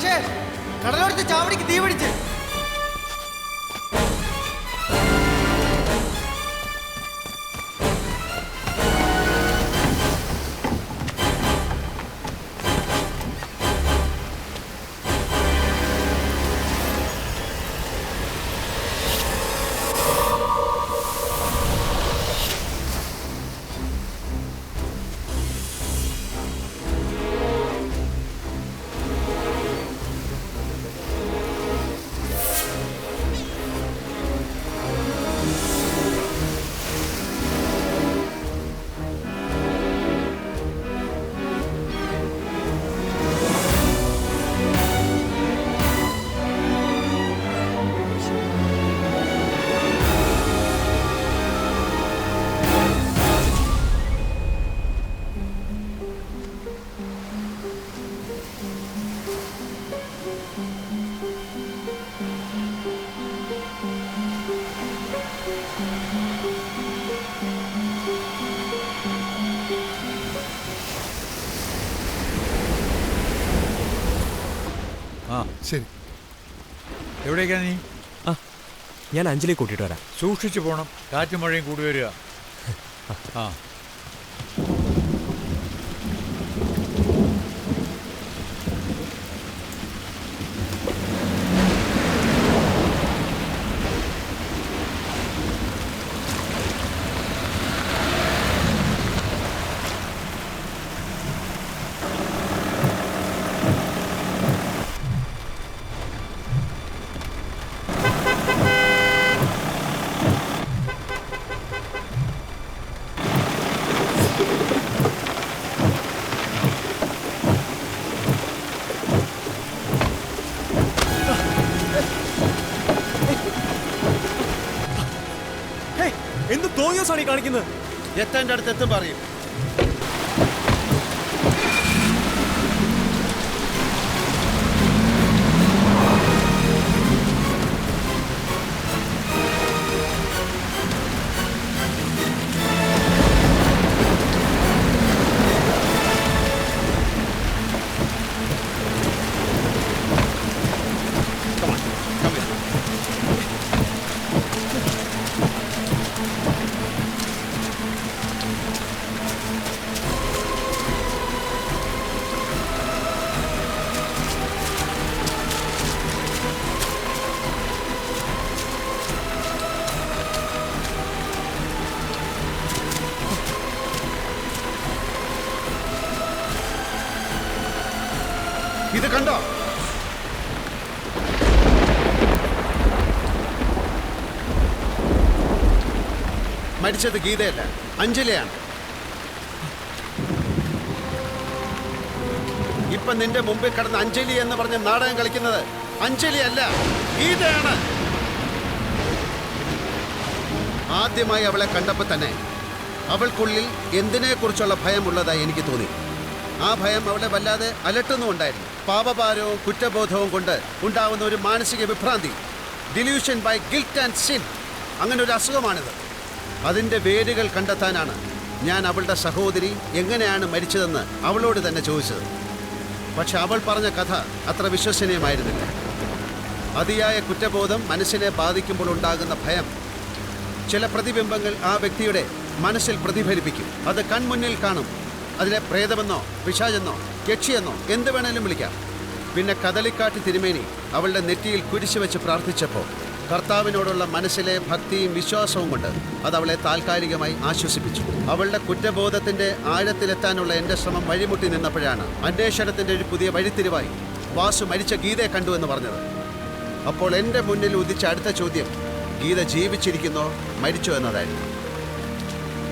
മാഷേ, കടലോരത്ത് ചാവടിക്ക് തീ പിടിച്ച്. ശരി, എവിടേക്കാ നീ? ഞാൻ അഞ്ജലി കൂട്ടിയിട്ട് വരാം. സൂക്ഷിച്ചു പോണം, കാറ്റും മഴയും കൂടി വരിക. ആ എന്ത് തോന്നിയോസാണ് ഈ കാണിക്കുന്നത്? എത്തേണ്ട അടുത്ത് എത്തും പറയും. ഇത് കണ്ടോ? മരിച്ചത് ഗീതയല്ല, അഞ്ജലിയാണ്. ഇപ്പൊ നിന്റെ മുമ്പിൽ കിടന്ന അഞ്ജലി എന്ന് പറഞ്ഞ് നാടകം കളിക്കുന്നത് അഞ്ജലി അല്ല, ഗീതയാണ്. ആദ്യമായി അവളെ കണ്ടപ്പോൾ തന്നെ അവൾക്കുള്ളിൽ എന്തിനെക്കുറിച്ചുള്ള ഭയമുള്ളതായി എനിക്ക് തോന്നി. ആ ഭയം അവളെ വല്ലാതെ അലട്ടുന്നുണ്ടായിരുന്നു. പാപഭാരവും കുറ്റബോധവും കൊണ്ട് ഉണ്ടാവുന്ന ഒരു മാനസിക വിഭ്രാന്തി, delusion by guilt and sin, അങ്ങനെ ഒരു അസുഖമാണിത്. അതിൻ്റെ വേരുകൾ കണ്ടെത്താനാണ് ഞാൻ അവളുടെ സഹോദരി എങ്ങനെയാണ് മരിച്ചതെന്ന് അവളോട് തന്നെ ചോദിച്ചത്. പക്ഷെ അവൾ പറഞ്ഞ കഥ അത്ര വിശ്വസനീയമായിരുന്നില്ല. അതിയായ കുറ്റബോധം മനസ്സിനെ ബാധിക്കുമ്പോൾ ഉണ്ടാകുന്ന ഭയം, ചില പ്രതിബിംബങ്ങൾ ആ വ്യക്തിയുടെ മനസ്സിൽ പ്രതിഫലിപ്പിക്കും. അത് കൺമുന്നിൽ കാണും. അതിനെ പ്രേതമെന്നോ പിശാചെന്നോ യക്ഷിയെന്നോ എന്ത് വേണേലും വിളിക്കാം. പിന്നെ കദളിക്കാട്ട് തിരുമേനി അവളുടെ നെറ്റിയിൽ കുരിശു വെച്ച് പ്രാർത്ഥിച്ചപ്പോൾ കർത്താവിനോടുള്ള മനസ്സിലെ ഭക്തിയും വിശ്വാസവും കൊണ്ട് അത് അവളെ താൽക്കാലികമായി ആശ്വസിപ്പിച്ചു. അവളുടെ കുറ്റബോധത്തിന്റെ ആഴത്തിലെത്താനുള്ള എൻ്റെ ശ്രമം വഴിമുട്ടി നിന്നപ്പോഴാണ് അന്വേഷണത്തിന്റെ ഒരു പുതിയ വഴിത്തിരിവായി വാസു മരിച്ച ഗീതയെ കണ്ടു എന്ന് പറഞ്ഞത്. അപ്പോൾ എൻ്റെ മുന്നിൽ ഉദിച്ച അടുത്ത ചോദ്യം ഗീത ജീവിച്ചിരിക്കുന്നോ മരിച്ചോ എന്നതായിരുന്നു.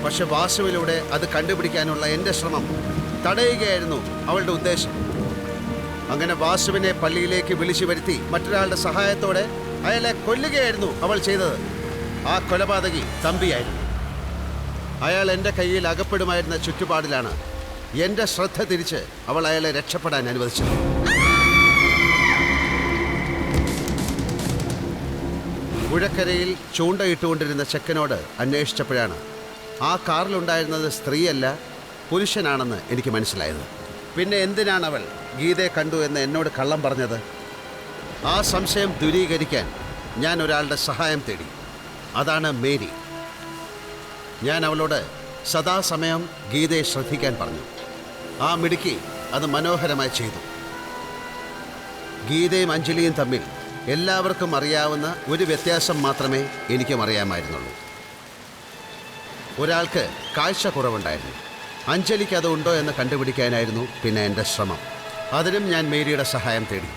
പക്ഷെ വാസുവിലൂടെ അത് കണ്ടുപിടിക്കാനുള്ള എൻ്റെ ശ്രമം തടയുകയായിരുന്നു അവളുടെ ഉദ്ദേശം. അങ്ങനെ വാസുവിനെ പള്ളിയിലേക്ക് വിളിച്ചു വരുത്തി മറ്റൊരാളുടെ സഹായത്തോടെ അയാളെ കൊല്ലുകയായിരുന്നു അവൾ ചെയ്തത്. ആ കൊലപാതകി തമ്പിയായിരുന്നു. അയാൾ എൻ്റെ കയ്യിൽ അകപ്പെടുമായിരുന്ന ചുറ്റുപാടിലാണ് എൻ്റെ ശ്രദ്ധ തിരിച്ച് അവൾ അയാളെ രക്ഷപ്പെടാൻ അനുവദിച്ചത്. പുഴക്കരയിൽ ചൂണ്ടയിട്ടുകൊണ്ടിരുന്ന ചെക്കനോട് അന്വേഷിച്ചപ്പോഴാണ് ആ കാറിലുണ്ടായിരുന്നത് സ്ത്രീയല്ല പുരുഷനാണെന്ന് എനിക്ക് മനസ്സിലായത്. പിന്നെ എന്തിനാണ് അവൾ ഗീതയെ കണ്ടു എന്ന് എന്നോട് കള്ളം പറഞ്ഞത്? ആ സംശയം ദൂരീകരിക്കാൻ ഞാൻ ഒരാളുടെ സഹായം തേടി. അതാണ് മേരി. ഞാൻ അവളോട് സദാസമയം ഗീതയെ ശ്രദ്ധിക്കാൻ പറഞ്ഞു. ആ മിടുക്കി അത് മനോഹരമായി ചെയ്തു. ഗീതയും അഞ്ജലിയും തമ്മിൽ എല്ലാവർക്കും അറിയാവുന്ന ഒരു വ്യത്യാസം മാത്രമേ എനിക്കും അറിയാമായിരുന്നുള്ളൂ. ഒരാൾക്ക് കാഴ്ച കുറവുണ്ടായിരുന്നു. അഞ്ജലിക്ക് അത് ഉണ്ടോ എന്ന് കണ്ടുപിടിക്കാനായിരുന്നു പിന്നെ എൻ്റെ ശ്രമം. അതിനും ഞാൻ മേരിയുടെ സഹായം തേടി.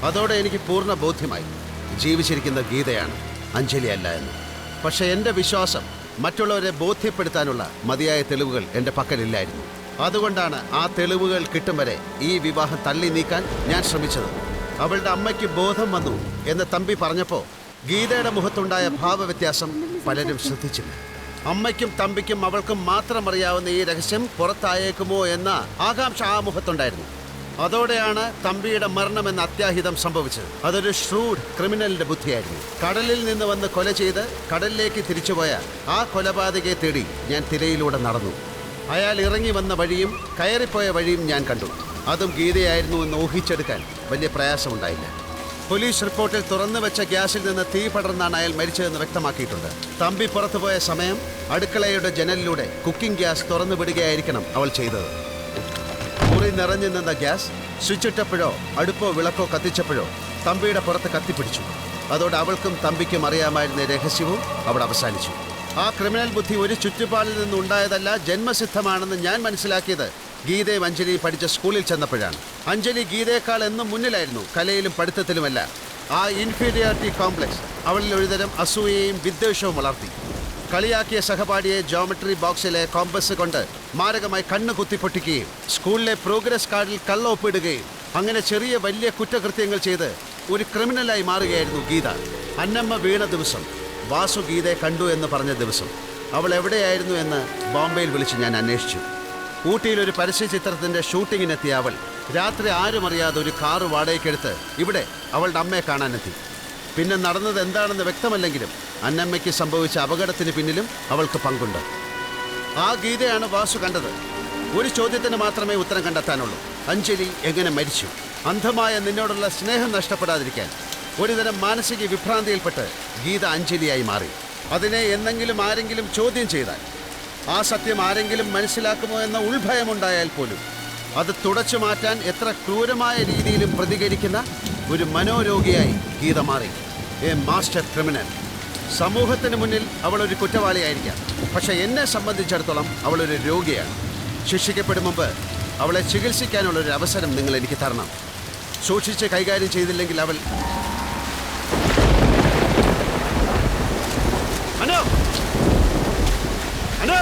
അതോടെ എനിക്ക് പൂർണ്ണ ബോധ്യമായി ജീവിച്ചിരിക്കുന്ന ഗീതയാണ്, അഞ്ജലി അല്ല എന്ന്. പക്ഷേ എൻ്റെ വിശ്വാസം മറ്റുള്ളവരെ ബോധ്യപ്പെടുത്താനുള്ള മതിയായ തെളിവുകൾ എൻ്റെ പക്കലില്ലായിരുന്നു. അതുകൊണ്ടാണ് ആ തെളിവുകൾ കിട്ടും വരെ ഈ വിവാഹം തള്ളി നീക്കാൻ ഞാൻ ശ്രമിച്ചത്. അവളുടെ അമ്മയ്ക്ക് ബോധം വന്നു എന്ന് തമ്പി പറഞ്ഞപ്പോൾ ഗീതയുടെ മുഖത്തുണ്ടായ ഭാവവ്യത്യാസം പലരും ശ്രദ്ധിച്ചില്ല. അമ്മയ്ക്കും തമ്പിക്കും അവൾക്കും മാത്രം അറിയാവുന്ന ഈ രഹസ്യം പുറത്തായേക്കുമോ എന്ന ആകാംക്ഷ ആ മുഖത്തുണ്ടായിരുന്നു. അതോടെയാണ് തമ്പിയുടെ മരണമെന്ന അത്യാഹിതം സംഭവിച്ചത്. അതൊരു ഷ്രൂഡ് ക്രിമിനലിന്റെ ബുദ്ധിയായിരുന്നു. കടലിൽ നിന്ന് വന്ന് കൊല ചെയ്ത് കടലിലേക്ക് തിരിച്ചുപോയ ആ കൊലപാതകയെ തേടി ഞാൻ തിരയിലൂടെ നടന്നു. അയാൾ ഇറങ്ങി വന്ന വഴിയും കയറിപ്പോയ വഴിയും ഞാൻ കണ്ടു. അതും ഗീതയായിരുന്നു എന്ന് ഊഹിച്ചെടുക്കാൻ വലിയ പ്രയാസമുണ്ടായില്ല. പോലീസ് റിപ്പോർട്ടിൽ തുറന്നു വെച്ച ഗ്യാസിൽ നിന്ന് തീ പടർന്നാണ് അയാൾ മരിച്ചതെന്ന് വ്യക്തമാക്കിയിട്ടുണ്ട്. തമ്പി പുറത്തുപോയ സമയം അടുക്കളയുടെ ജനലിലൂടെ കുക്കിംഗ് ഗ്യാസ് തുറന്നു വിടുകയായിരിക്കണം അവൾ ചെയ്തത്. മുറി നിറഞ്ഞു നിന്ന ഗ്യാസ് സ്വിച്ചിട്ടപ്പോഴോ അടുപ്പോ വിളക്കോ കത്തിച്ചപ്പോഴോ തമ്പിയുടെ പുറത്ത് കത്തിപ്പിടിച്ചു. അതോടെ അവൾക്കും തമ്പിക്കും അറിയാമായിരുന്ന രഹസ്യവും അവിടെ അവസാനിച്ചു. ആ ക്രിമിനൽ ബുദ്ധി ഒരു ചുറ്റുപാടിൽ നിന്നുണ്ടായതല്ല, ജന്മസിദ്ധമാണെന്ന് ഞാൻ മനസ്സിലാക്കിയത് ഗീതയും അഞ്ജലിയും പഠിച്ച സ്കൂളിൽ ചെന്നപ്പോഴാണ്. അഞ്ജലി ഗീതയേക്കാൾ എന്നും മുന്നിലായിരുന്നു, കലയിലും പഠിത്തത്തിലുമല്ല. ആ ഇൻഫീരിയോറിറ്റി കോംപ്ലക്സ് അവളിൽ ഒരുതരം അസൂയയും വിദ്വേഷവും വളർത്തി. കളിയാക്കിയ സഹപാഠിയെ ജോമെട്രി ബോക്സിലെ കോമ്പസ് കൊണ്ട് മാരകമായി കണ്ണ് കുത്തിപ്പൊട്ടിക്കുകയും സ്കൂളിലെ പ്രോഗ്രസ് കാർഡിൽ കള്ള ഒപ്പിടുകയും അങ്ങനെ ചെറിയ വലിയ കുറ്റകൃത്യങ്ങൾ ചെയ്ത് ഒരു ക്രിമിനലായി മാറുകയായിരുന്നു ഗീത. അന്നമ്മ വീണ ദിവസം, വാസു ഗീതയെ കണ്ടു എന്ന് പറഞ്ഞ ദിവസം അവൾ എവിടെയായിരുന്നു എന്ന് ബോംബെയിൽ വിളിച്ച് ഞാൻ അന്വേഷിച്ചു. ഊട്ടിയിൽ ഒരു പരസ്യ ചിത്രത്തിൻ്റെ ഷൂട്ടിങ്ങിനെത്തിയ അവൾ രാത്രി ആരും അറിയാതെ ഒരു കാറ് വാടകയ്ക്കെടുത്ത് ഇവിടെ അവളുടെ അമ്മയെ കാണാനെത്തി. പിന്നെ നടന്നത് എന്താണെന്ന് വ്യക്തമല്ലെങ്കിലും അന്നമ്മയ്ക്ക് സംഭവിച്ച അപകടത്തിന് പിന്നിലും അവൾക്ക് പങ്കുണ്ട്. ആ ഗീതയാണ് വാസു കണ്ടത്. ഒരു ചോദ്യത്തിന് മാത്രമേ ഉത്തരം കണ്ടെത്താനുള്ളൂ: അഞ്ജലി എങ്ങനെ മരിച്ചു? അന്ധമായ നിന്നോടുള്ള സ്നേഹം നഷ്ടപ്പെടാതിരിക്കാൻ ഒരുതരം മാനസിക വിഭ്രാന്തിയിൽപ്പെട്ട് ഗീത അഞ്ജലിയായി മാറി. അതിനെ എന്നെങ്കിലും ആരെങ്കിലും ചോദ്യം ചെയ്താൽ, ആ സത്യം ആരെങ്കിലും മനസ്സിലാക്കുമോ എന്ന ഉൾഭയമുണ്ടായാൽ പോലും അത് തുടച്ചു മാറ്റാൻ എത്ര ക്രൂരമായ രീതിയിലും പ്രതികരിക്കുന്ന ഒരു മനോരോഗിയായി ഗീത മാറി. A master criminal. സമൂഹത്തിന് മുന്നിൽ അവളൊരു കുറ്റവാളിയായിരിക്കാം, പക്ഷെ എന്നെ സംബന്ധിച്ചിടത്തോളം അവളൊരു രോഗിയാണ്. ശിക്ഷിക്കപ്പെടും മുമ്പ് അവളെ ചികിത്സിക്കാനുള്ളൊരു അവസരം നിങ്ങൾ എനിക്ക് തരണം. സൂക്ഷിച്ച് കൈകാര്യം ചെയ്തില്ലെങ്കിൽ അവൾ... അനോ! അനോ!